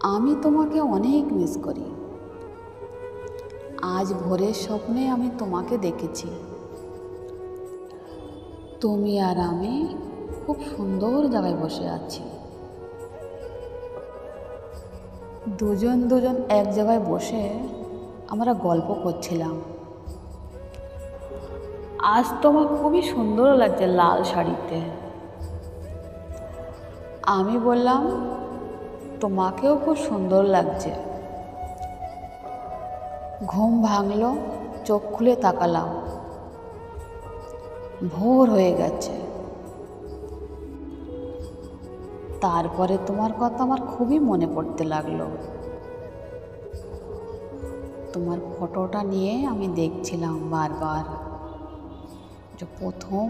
আমি তোমাকে অনেক মিস করি। আজ ভোরের স্বপ্নে আমি তোমাকে দেখেছি। তুমি আর আমি খুব সুন্দর জায়গায় বসে আছি। দুজন দুজন এক জায়গায় বসে আমরা গল্প করছিলাম। আজ তোমার খুবই সুন্দর লাগছে লাল শাড়িতে। আমি বললাম তোমাকেও খুব সুন্দর লাগছে। ঘুম ভাঙলো, চোখ খুলে তাকালাম, ভোর হয়ে গেছে। তারপরে তোমার কথা আমার খুবই মনে পড়তে লাগলো। তোমার ফটোটা নিয়ে আমি দেখছিলাম বারবার, যে প্রথম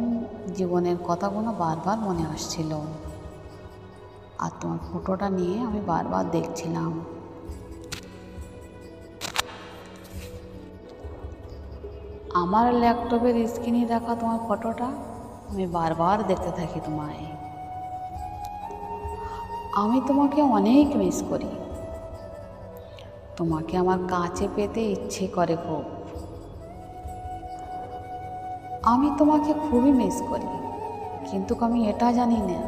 জীবনের কথাগুলো বারবার মনে আসছিল। আর তোমার ফটোটা নিয়ে আমি বারবার দেখছিলাম। আমার ল্যাপটপের স্ক্রিনে রাখা তোমার ফটোটা আমি বারবার দেখতে থাকি তোমায়। আমি তোমাকে অনেক মিস করি। তোমাকে আমার কাছে পেতে ইচ্ছে করে খুব। আমি তোমাকে খুবই মিস করি, কিন্তু আমি এটা জানি না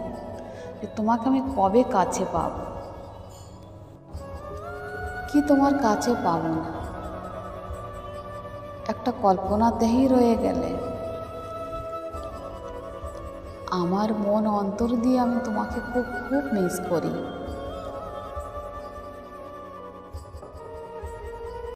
যে তোমাকে আমি কবে কাছে পাব, কি তোমার কাছে পাবো না। একটা কল্পনাতেই রয়ে গেলে। আমার মন অন্তর দিয়ে আমি তোমাকে খুব খুব মিস করি।